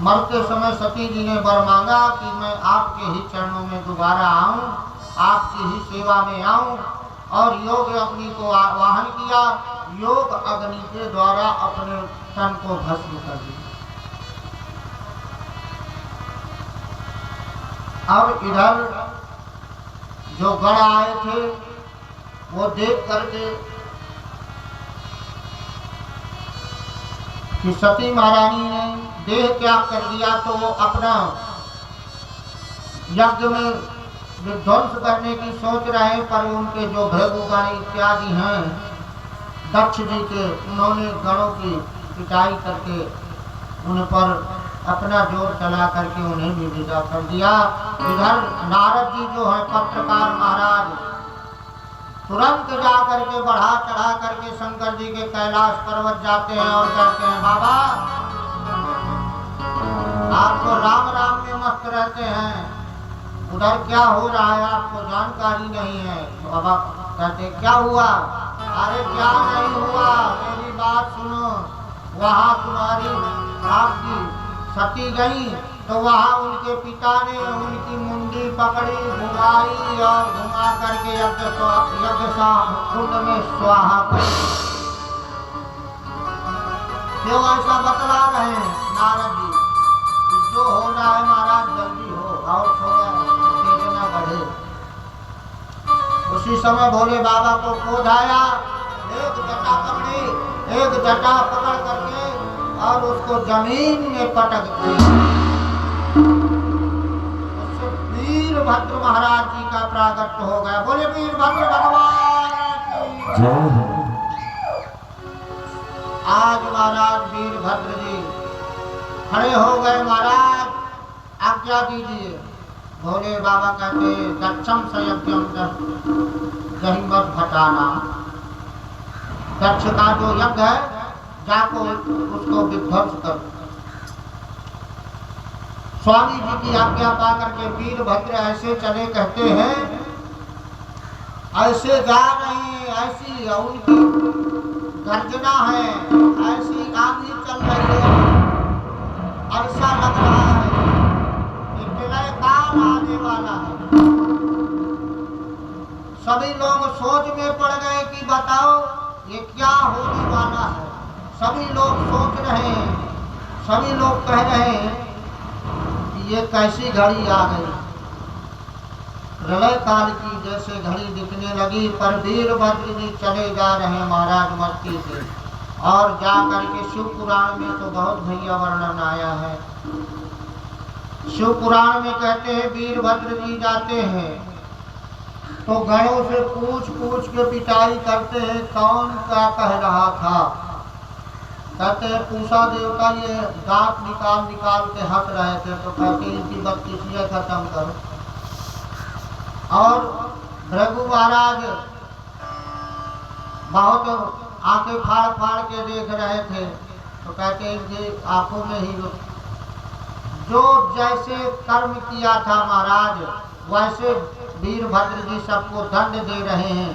मरते समय सती जी ने वर मांगा कि मैं आपके ही चरणों में दोबारा आऊं, आपकी ही सेवा में आऊं, और योग अग्नि को आवाहन किया। योग अग्नि के द्वारा अपने तन को भस्म कर दिया। और इधर जो गण आए थे वो देख करके कि सती महारानी ने देह त्याग कर दिया, तो वो अपना यज्ञ में विध्वंस करने की सोच रहे हैं। पर उनके जो भृगुगण इत्यादि हैं दक्ष जी के, उन्होंने गणों की पिटाई करके उन पर अपना जोर चला करके उन्हें भी विदा कर दिया। इधर नारद जी जो है पत्रकार महाराज, तुरंत जा करके बढ़ा चढ़ा करके शंकर जी के कैलाश पर्वत जाते हैं और कहते हैं बाबा आप तो राम राम में मस्त रहते हैं, उधर क्या हो रहा है आपको जानकारी नहीं है। तो बाबा कहते क्या हुआ? अरे क्या नहीं हुआ, मेरी बात सुनो। वहाँ तुम्हारी आपकी सती गई तो वहाँ उनके पिता ने उनकी मुंडी पकड़ी, घुमाई और घुमा करके यज्ञ कुंड में स्वाहा कर। क्यों ऐसा बतला रहे हैं नारद जी? जो होना है महाराज जल्दी हो और थोड़ा उत्तेजना बढ़े। उसी समय भोले बाबा को क्रोध आया, एक जटा पकड़ करके और उसको जमीन में पटक दिया। उससे वीरभद्र महाराज जी का प्रागट्य हो गया। बोले वीरभद्र भगवान की। आज महाराज वीरभद्र जी खड़े हो गए। महाराज आज्ञा दीजिए। भोले बाबा कहते दक्षम संयज्ञम जहिमत घटाना, दक्ष का जो यज्ञ है जाको उसको विध्वंस कर। स्वामी जी की आज्ञा पा करके वीरभद्र ऐसे चले, कहते हैं ऐसे जा रहे हैं, ऐसी उनकी गर्जना है, ऐसी आंधी चल रही है, ऐसा लग रहा है कि प्रलय काल आने वाला है। सभी लोग सोच में पड़ गए कि बताओ ये क्या होने वाला है। सभी लोग सोच रहे हैं, सभी लोग कह रहे हैं कि ये कैसी घड़ी आ गई। प्रलय काल की जैसे घड़ी दिखने लगी। पर वीरभद्र जी चले जा रहे हैं महाराज मस्ती से, और जा करके शिव पुराण में तो बहुत भैया वर्णन आया है। शिव पुराण में कहते हैं वीरभद्र जी जाते हैं तो गणों से पूछ के पिटाई करते हैं, कौन क्या कह रहा था। कहते हैं पूषा देवता ये दांत निकाल के हंस रहे थे, तो कहते इनकी बत्तीसियां खत्म करो। और भृगु महाराज बहुत आंखें फाड़ के देख रहे थे, तो कहते इनकी आंखों में ही जो जैसे कर्म किया था महाराज वैसे वीरभद्र जी सबको दंड दे रहे हैं।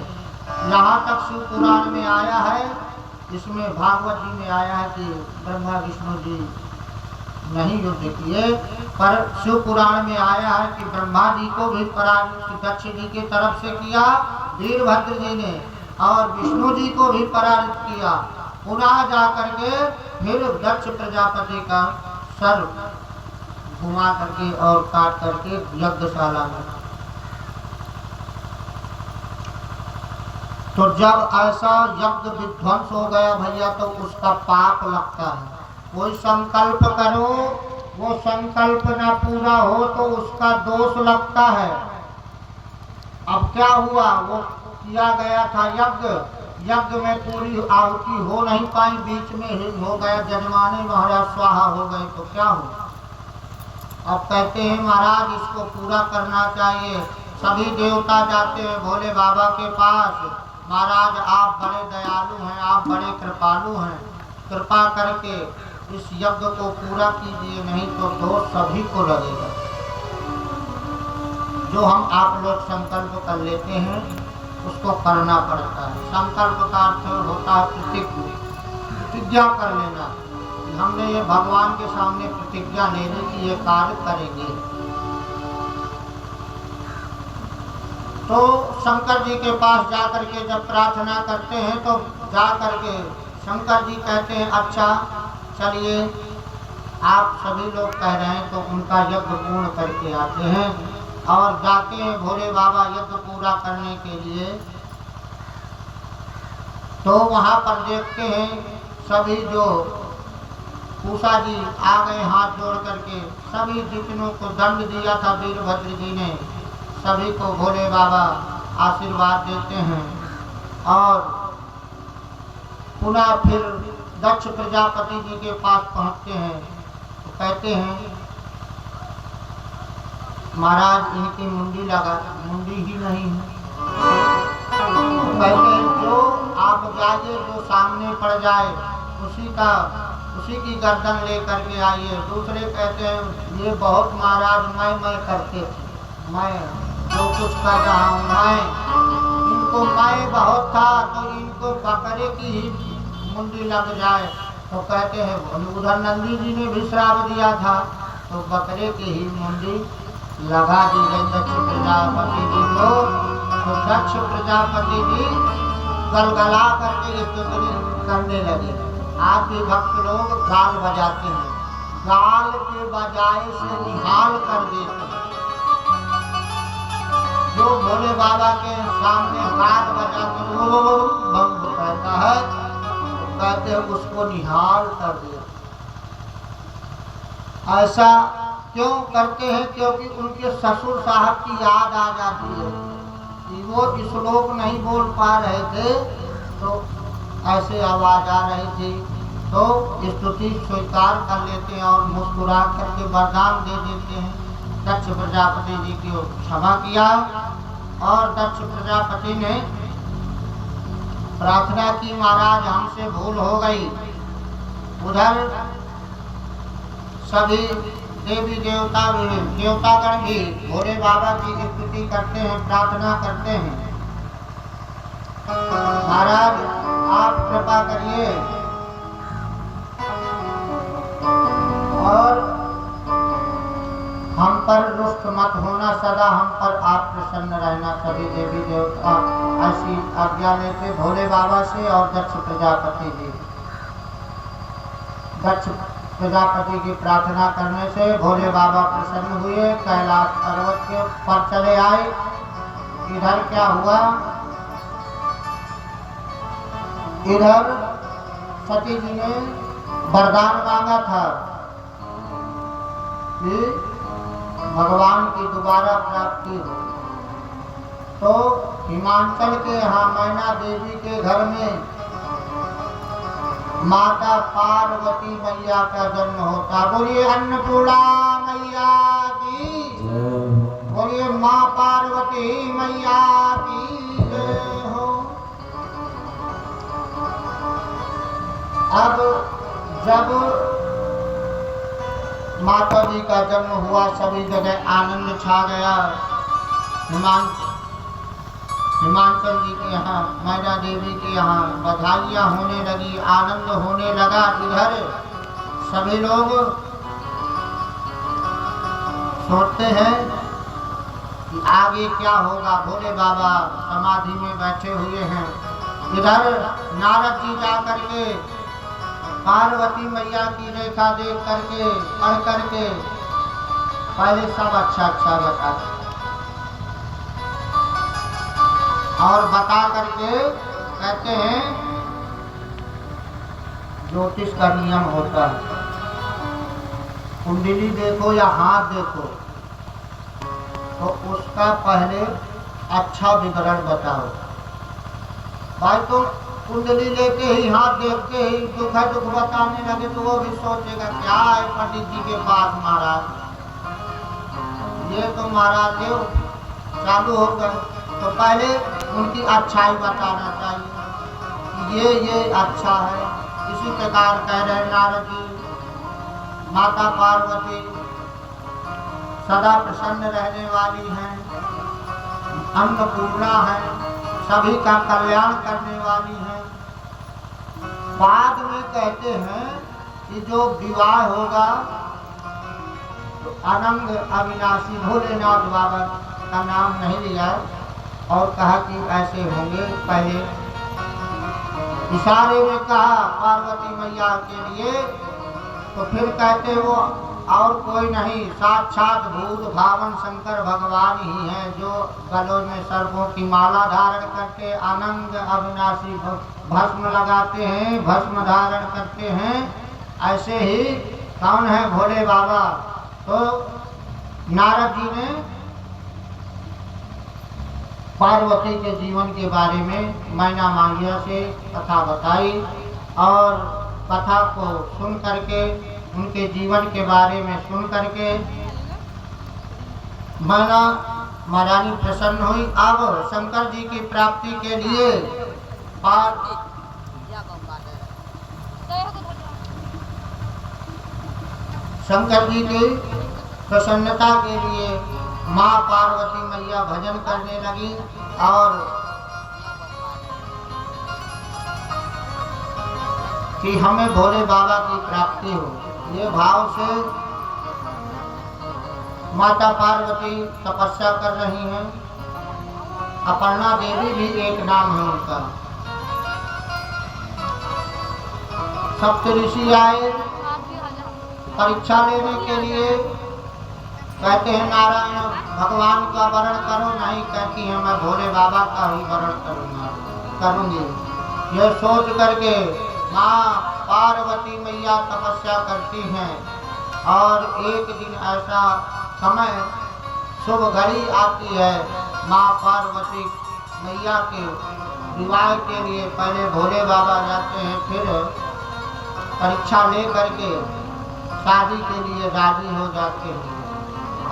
यहाँ तक शिव पुराण में आया है, इसमें भागवत जी में आया है कि ब्रह्मा विष्णु जी नहीं युद्ध किए, पर शिव पुराण में आया है कि ब्रह्मा जी को भी पराजित दक्ष जी की तरफ से किया वीरभद्र जी ने, और विष्णु जी को भी पराजित किया। पुनः जा करके फिर दक्ष प्रजापति का सर घुमा करके और काट करके यज्ञशाला में। तो जब ऐसा यज्ञ विध्वंस हो गया भैया तो उसका पाप लगता है। कोई संकल्प करो, वो संकल्प ना पूरा हो तो उसका दोष लगता है। अब क्या हुआ, वो किया गया था यज्ञ में पूरी आहुति हो नहीं पाई, बीच में ही हो गया, जजमाने महाराज स्वाहा हो गए, तो क्या हुआ। अब कहते हैं महाराज इसको पूरा करना चाहिए। सभी देवता जाते हैं भोले बाबा के पास, महाराज आप बड़े दयालु हैं, आप बड़े कृपालु हैं, कृपा करके इस यज्ञ को पूरा कीजिए, नहीं तो दोष सभी को लगेगा। जो हम आप लोग संकल्प कर लेते हैं उसको करना पड़ता है। संकल्प का अर्थ होता है प्रतिज्ञा कर लेना। हमने ये भगवान के सामने प्रतिज्ञा लेने की ये कार्य करेंगे। तो शंकर जी के पास जाकर के जब प्रार्थना करते हैं तो जाकर के शंकर जी कहते हैं अच्छा चलिए, आप सभी लोग कह रहे हैं तो उनका यज्ञ पूर्ण करके आते हैं। और जाते हैं भोले बाबा यज्ञ पूरा करने के लिए। तो वहाँ पर देखते हैं सभी जो पूषा जी आ गए हाथ जोड़ करके, सभी जितनों को दंड दिया था वीरभद्र जी ने, सभी को भोले बाबा आशीर्वाद देते हैं। और पुनः फिर दक्ष प्रजापति जी के पास पहुँचते हैं तो कहते हैं महाराज इनकी मुंडी मुंडी ही नहीं है। कहते हैं जो आप जाइए, जो सामने पड़ जाए उसी की गर्दन लेकर के आइए। दूसरे कहते हैं ये बहुत महाराज मैं करते थे, मैं जो कुछ कर रहा हूँ इनको मैं बहुत था, तो इनको बकरे की ही मुंडी लग जाए। तो कहते हैं उधर नंदी जी ने भी श्राप दिया था, तो बकरे की ही मुंडी लगा दी गई दक्ष प्रजापति जी को। तो दक्ष प्रजापति जी गलगला करके स्तुति करने लगे। आप भी भक्त लोग गाल बजाते हैं, गाल के बजाय से निहाल कर देते हैं। जो भोले बाबा के सामने गाल बजाते वो भंग कहता है, तो कहते हैं उसको निहाल कर दिया। ऐसा क्यों करते हैं? क्योंकि उनके ससुर साहब की याद आ जाती है कि वो श्लोक नहीं बोल पा रहे थे, तो ऐसे आवाज आ रही थी, तो स्तुति स्वीकार कर लेते हैं और मुस्कुरा करके वरदान दे देते हैं। दक्ष प्रजापति जी को क्षमा किया और दक्ष प्रजापति ने प्रार्थना की महाराज हमसे भूल हो गई। उधर सभी देवी देवतागण भी भोले बाबा की स्तुति करते हैं, प्रार्थना करते हैं महाराज आप कृपा करिए और हम पर रुष्ट मत होना, सदा हम पर आप प्रसन्न रहना। सभी देवी देवता ऐसी आज्ञा लेते भोले बाबा से और दक्ष प्रजापति जी। दक्ष प्रजापति की प्रार्थना करने से भोले बाबा प्रसन्न हुए, कैलाश पर्वत के पर चले आए। इधर क्या हुआ, इधर सती जी ने वरदान मांगा था कि भगवान की दोबारा प्राप्ति हो। तो हिमाचल के यहाँ मैना देवी के घर में माता पार्वती मैया का जन्म होता। बोलिए अन्नपूर्णा मैया की, बोलिए माँ पार्वती मैया की जय हो। अब जब माता जी का जन्म हुआ, सभी जगह आनंद छा गया। हिमाचल जी के यहाँ, मैना देवी के यहाँ बधाइयाँ होने लगी, आनंद होने लगा। इधर सभी लोग सोचते हैं कि आगे क्या होगा। भोले बाबा समाधि में बैठे हुए हैं। इधर नारद जी जा करके पार्वती मैया की रेखा देख करके पढ़ करके पहले सब अच्छा बताते और बता करके कहते हैं ज्योतिष का नियम होता है, कुंडली देखो या हाथ देखो तो उसका पहले अच्छा विवरण बताओ। भाई तो कुंडली लेके ही हाथ देखते ही दुख बताने लगे तो वो भी सोचेगा क्या है पंडित जी के पास महाराज, ये तो महाराज देव चालू हो गए। तो पहले उनकी अच्छाई बताना चाहिए, ये अच्छा है, इसी प्रकार कह रहे नारद जी, माता पार्वती सदा प्रसन्न रहने वाली हैं, अन्नपूर्णा है, सभी का कल्याण करने वाली हैं। बाद में कहते हैं कि जो विवाह होगा तो अनंग अविनाशी भोलेनाथ बाबा का नाम नहीं लिया और कहा कि ऐसे होंगे। पहले इशारे में कहा पार्वती मैया के लिए, तो फिर कहते वो और कोई नहीं, साक्षात भूत भावन शंकर भगवान ही हैं, जो गलों में सर्पों की माला धारण करके अनंग अविनाशी भस्म लगाते हैं, भस्म धारण करते हैं। ऐसे ही कौन है भोले बाबा। तो नारद जी ने पार्वती के जीवन के बारे में मैना मांगिया से कथा बताई और कथा को सुन करके, उनके जीवन के बारे में सुन करके मैना महारानी प्रसन्न हुई। अब शंकर जी की प्राप्ति के लिए शंकर जी की प्रसन्नता के लिए माँ पार्वती मैया भजन करने लगी और कि हमें भोले बाबा की प्राप्ति हो। ये भाव से माता पार्वती तपस्या कर रही हैं। अपर्णा देवी भी एक नाम है उनका। सप्तऋषि आए परीक्षा लेने के लिए, कहते हैं नारायण भगवान का वर्ण करो, नहीं कहती है मैं भोले बाबा का ही वर्ण करूंगी। यह सोच करके माँ पार्वती मैया तपस्या करती हैं और एक दिन ऐसा समय शुभ घड़ी आती है, माँ पार्वती मैया के विवाह के लिए पहले भोले बाबा जाते हैं, फिर परीक्षा ले करके शादी के लिए राजी हो जाते हैं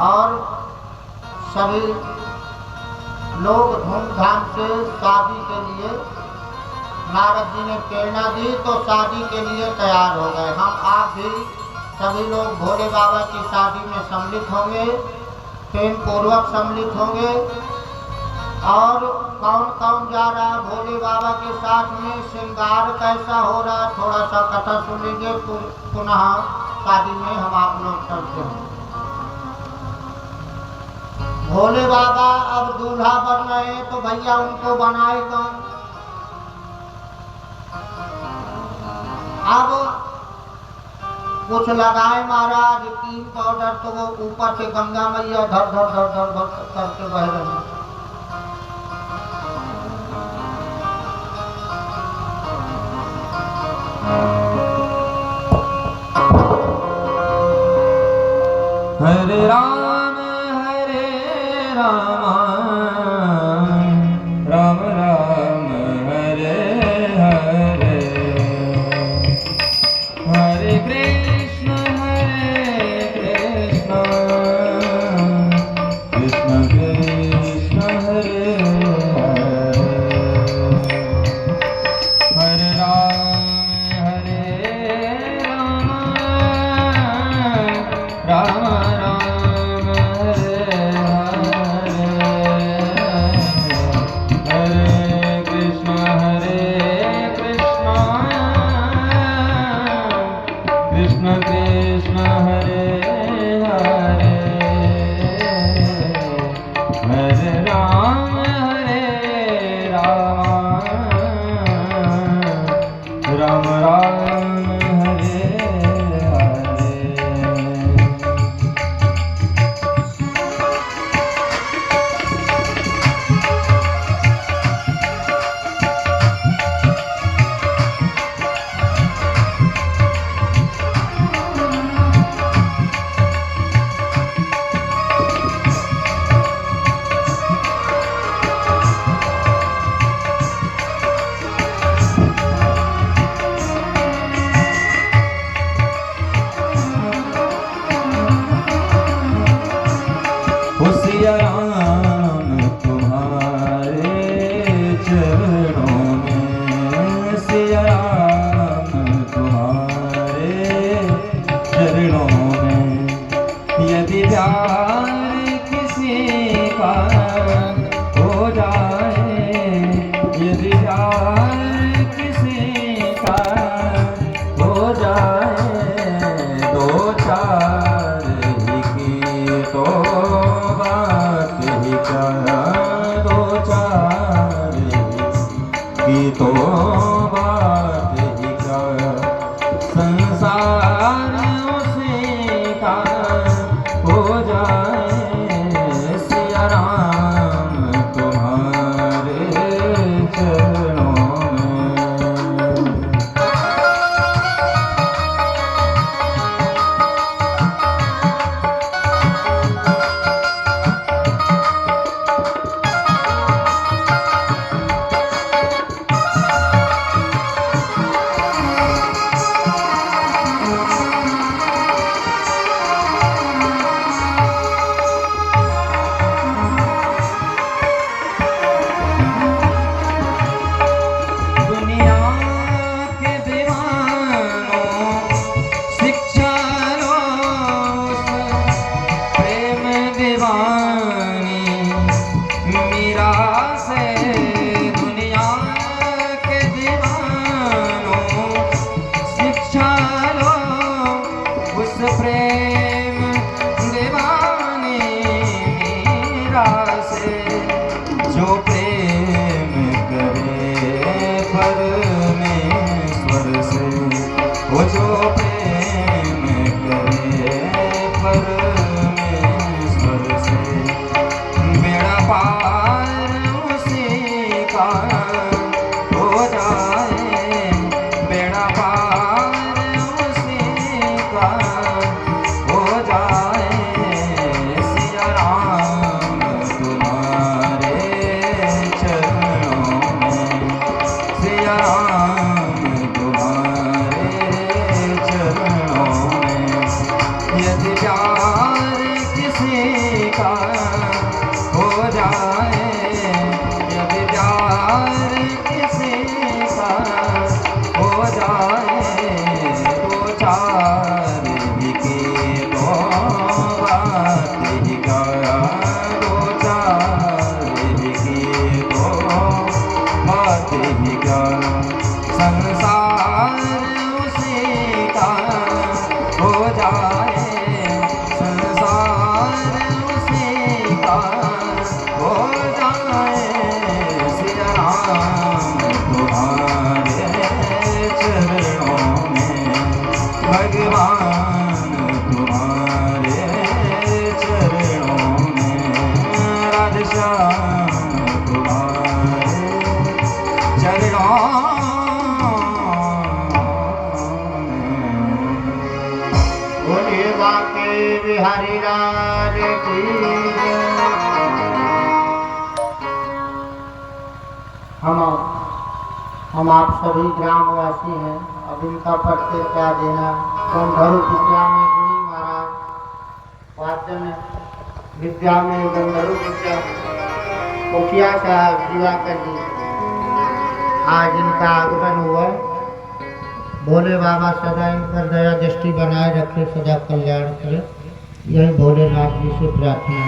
और सभी लोग धूमधाम से शादी के लिए, नारद जी ने प्रेरणा दी तो शादी के लिए तैयार हो गए। हम आप भी सभी लोग भोले बाबा की शादी में सम्मिलित होंगे, प्रेम पूर्वक सम्मिलित होंगे। और कौन कौन जा रहा है भोले बाबा के साथ में, श्रृंगार कैसा हो रहा, थोड़ा सा कथा सुन लीजिए, पुनः शादी में हम आप लोग चलते हैं। भोले बाबा अब दूल्हा बन रहे हैं तो भैया उनको बनाए कौन। अब कुछ लगाए महाराज कीम पाउडर, तो वो ऊपर से गंगा मैया धर धर धर धर धर करके बह रहे हैं। हरे राम राम राम हरे हरे, हरे कृष्ण कृष्ण कृष्ण हरे हरे, हरे राम राम राम हरे हरे, हरे कृष्ण कृष्ण कृष्ण हरे हरे, हरे राम राम राम हरे हरे। संसार उसी का हो जाए सिया राम तुम्हारे चरणों में। दुनिया के दीवानों शिक्षा लो प्रेम दीवानी मीरा से। दुनिया के दीवानों शिक्षा लो उस प्रेम दीवानी मीरा से। जो प्रेम करे परमेश्वर से, वो जो प्रेम करे परमेश्वर से, बेड़ा पार उसी का हो जाए। बेड़ा पार उसी का हो जाए सिया राम तुम्हारे चरणों में। सिया राम तुम्हारे चरणों में। यदि प्यार किसी का हो जाए, यदि प्यार किसी का हो जाए, तो चार ही की दो बात ही का, दो चार ही की दो बात ही का। संसार उसी का हो जाए, संसार उसी का हो जाए सिया राम तुम्हारे चरणों में। भगवान तुम्हारे चरणों में। राधेश्याम तुम्हारे चरणों में। बोलिए बाके बिहारी लाल की जय। हम आप सभी ग्रामवासी हैं। अब इनका परिचय क्या देना। गंधर्व विद्या में गुणी महाराज, वाद्य विद्या में गंधर्व विद्या कोकिया साहब दिवाकर जी। आज इनका आगमन हुआ। भोले बाबा सदा इन पर दया दृष्टि बनाए रखे, सदा कल्याण करे, यही भोलेनाथ जी से प्रार्थना है।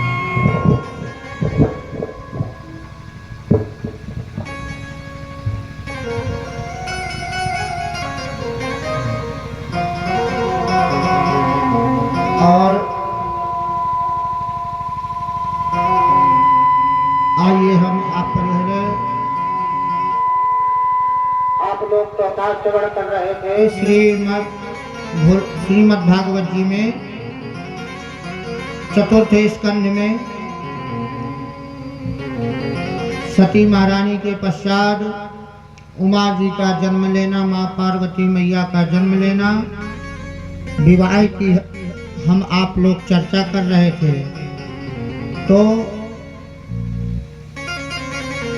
और आइए हम आप लोग कथा श्रवण कर रहे थे श्रीमद् भागवत जी में चतुर्थ स्कंध में सती महारानी के पश्चात उमा जी का जन्म लेना, माँ पार्वती मैया का जन्म लेना, विवाह की हम आप लोग चर्चा कर रहे थे। तो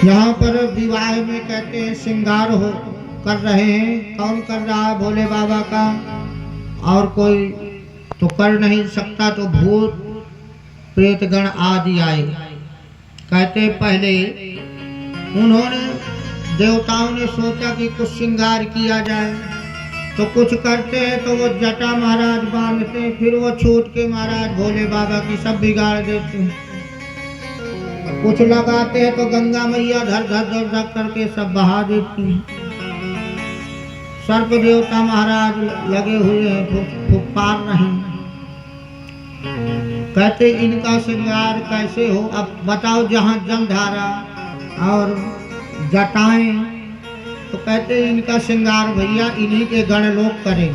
यहाँ पर विवाह में कहते हैं श्रृंगार हो कर रहे हैं। कौन कर रहा है? भोले बाबा का, और कोई तो कर नहीं सकता। तो भूत प्रेतगण आदि आए। कहते पहले उन्होंने देवताओं ने सोचा कि कुछ श्रृंगार किया जाए, तो कुछ करते हैं तो वो जटा महाराज बांधते हैं, फिर वो छूट के महाराज भोले बाबा की सब बिगाड़ देते हैं। कुछ लगाते हैं तो गंगा मैया धर धर धर धर करके सब बहा देती हैं। सर्प देवता महाराज लगे हुए हैं, पार नहीं। कहते इनका श्रृंगार कैसे हो? अब बताओ, जहाँ जलधारा और जटाएं, तो कहते इनका श्रृंगार भैया इन्हीं के गण लोग करें।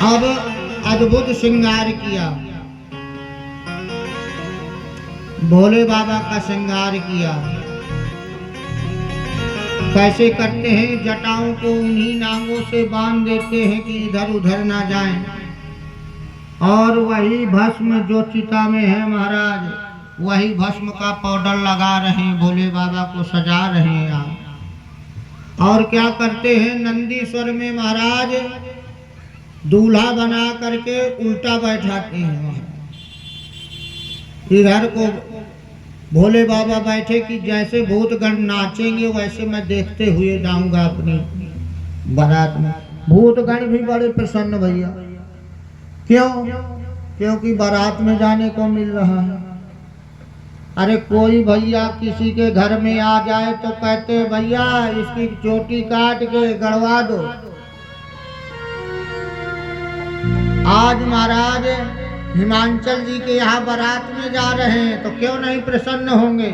अब अद्भुत श्रृंगार किया, भोले बाबा का श्रृंगार किया। कैसे करते हैं? जटाओं को उन्हीं नांगों से बांध देते हैं कि इधर उधर ना जाएं, और वही भस्म जो चिता में है महाराज, वही भस्म का पाउडर लगा रहे हैं, भोले बाबा को सजा रहे हैं आप। और क्या करते हैं? नंदीश्वर में महाराज दूल्हा बना करके उल्टा बैठाते हैं। इधर को भोले बाबा बैठे कि जैसे भूतगण नाचेंगे वैसे मैं देखते हुए जाऊंगा अपनी बारात में। भूतगण भी बड़े प्रसन्न भैया। क्यों? क्योंकि बारात में जाने को मिल रहा है। अरे कोई भैया किसी के घर में आ जाए तो कहते भैया इसकी चोटी काट के गड़वा दो। आज महाराज हिमांचल जी के यहाँ बारात में जा रहे हैं तो क्यों नहीं प्रसन्न होंगे?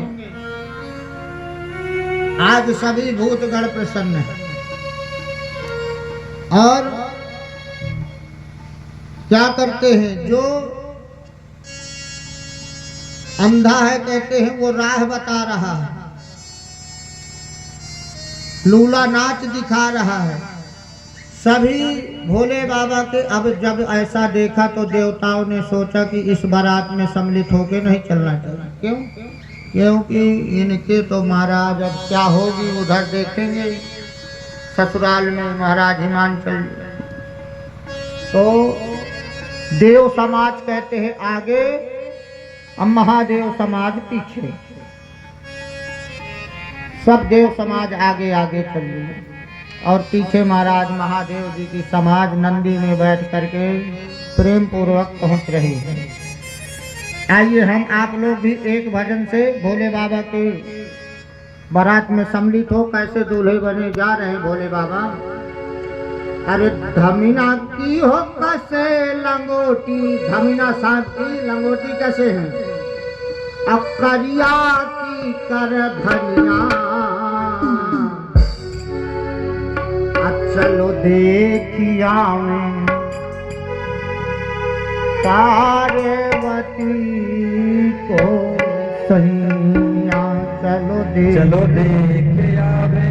आज सभी भूतगण प्रसन्न हैं। और क्या करते हैं? जो अंधा है कहते हैं वो राह बता रहा है, लूला नाच दिखा रहा है। सभी भोले बाबा के अब जब ऐसा देखा तो देवताओं ने सोचा कि इस बारात में सम्मिलित होके नहीं चलना चाहिए। क्यों? क्योंकि इनके तो महाराज अब क्या होगी उधर देखेंगे ससुराल में महाराज हिमांचल। तो देव समाज कहते हैं आगे, अब महादेव समाज पीछे। सब देव समाज आगे आगे चल रही है और पीछे महाराज महादेव जी की समाज नंदी में बैठ करके प्रेम पूर्वक पहुंच रही है। आइए हम आप लोग भी एक भजन से भोले बाबा के बारात में सम्मिलित हो। कैसे दूल्हे बने जा रहे हैं भोले बाबा। अरे धमीना की हो कैसे लंगोटी, धमीना सांप की लंगोटी कैसे है? अब करिया की कर धनिया, चलो देखिया में पार्वती को सैया। चलो देख आवे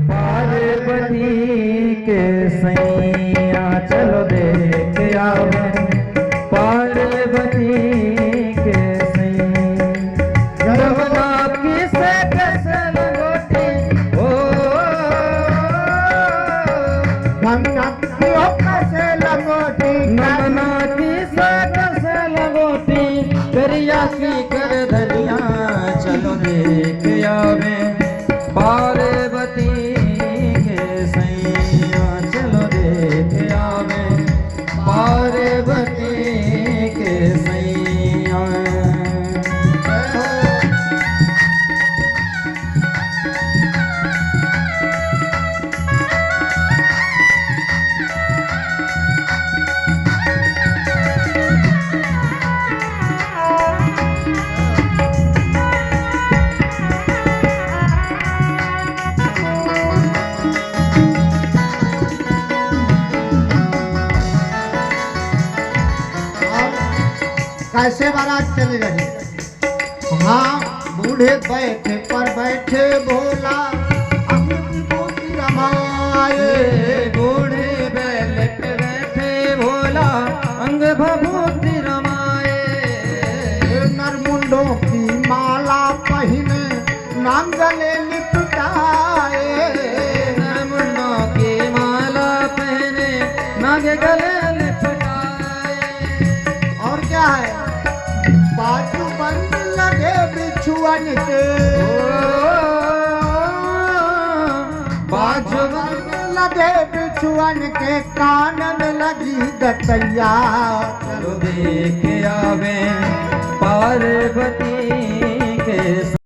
पार्वती के सैया। चलो देख आवे पार्वती के सैया। रमना की से कसल गोटी ओ नमना की से कसल गोटी करिया की कर धनिया। चलो देख आवे पार्वती के सैया। चलो देख आवे पार्वती के सैया। कैसे बारात चली रही? हाँ, बूढ़े बैठे पर बैठे भोला अंग विभूति रमाए। बूढ़े बैल पे बैठे भोला अंग भभूति रमाए। नरमुंडों की माला पहने नाम गले लिपटाए। नरमुंडों की माला पहने नाग गले लिपटाए। और क्या है? बाजू बंद लगे बिछुअन के, बाजू बंद लगे बिछुअन के, कान में लगी दतैया। चलो देख आवे पार्वती के